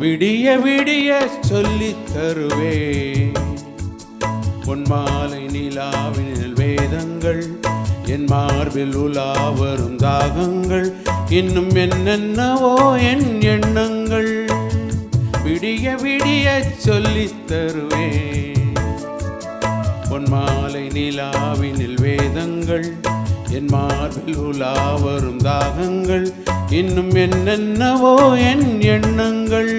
விடிய விடிய சொல்லித் தருவே பொன்மாலை நிலாவினில் வேதங்கள் என் மார்பில் உலா வரும் தாகங்கள் இன்னும் என்னென்னவோ என் எண்ணங்கள் விடிய விடிய சொல்லித் தருவே பொன்மாலை நிலாவினில் வேதங்கள் என் மார்பில் உலா வரும் தாகங்கள் இன்னும் என்னென்னவோ என் எண்ணங்கள்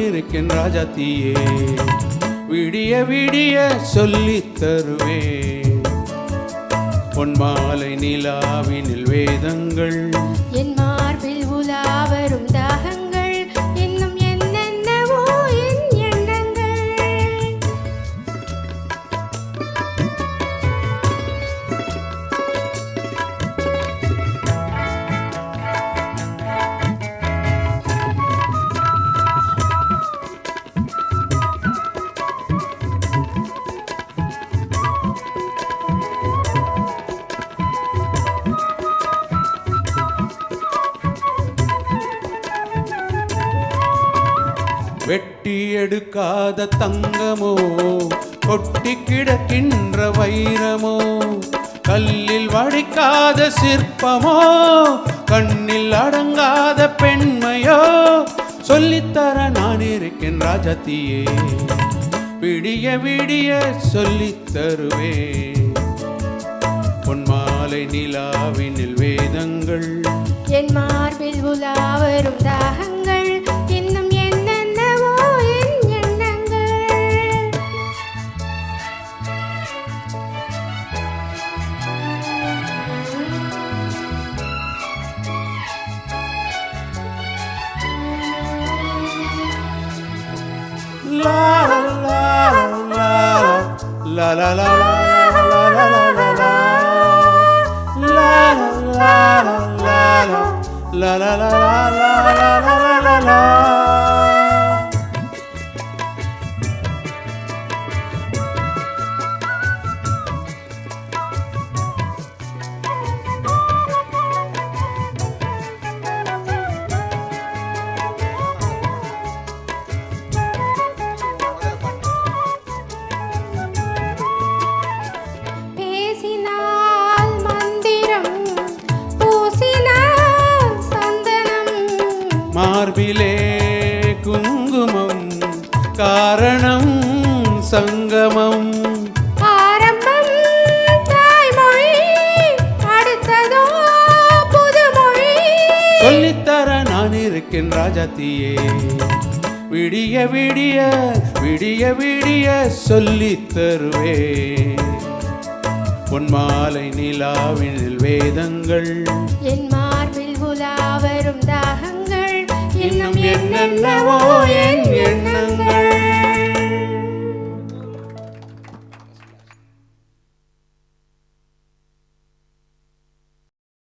இருக்கேன் ராஜாத்தியே விடிய விடிய சொல்லித் தருவே பொன்மாலை நிலாவினில் வேதங்கள் என் மார்பில் உலா வரும் தாகங்கள் இன்னும் என்னென்னவோ என் எண்ணங்கள் வெட்டி எடுக்காத தங்கமோ கொட்டி கிடக்கின்ற வைரமோ கல்லில் வடிக்காத சிற்பமோ கண்ணில் அடங்காத பெண்மையோ சொல்லித்தர நான் இருக்கேன் ராஜாத்தியே விடிய விடிய சொல்லித் தருவே பொன்மாலை நிலாவினில் வேதங்கள் என் மார்பில் உலா வரும் தாகங்கள் இன்னும் என்னென்னவோ என் எண்ணங்கள் லா லா லா லா லா லா La la la la la la la la la. மார்பிலே குங்குமம் காரணம் சங்கமம் ஆரம்பம் தாய்மொழி அடுத்ததோ புதுமொழி சொல்லித்தர நான் இருக்கேன் ராஜாத்தியே விடிய விடிய விடிய விடிய சொல்லித் தருவே பொன்மாலை நிலாவினில் வேதங்கள் என் மார்பில் உலா வரும் தாகங்கள் இன்னும் என்னென்னவோ என்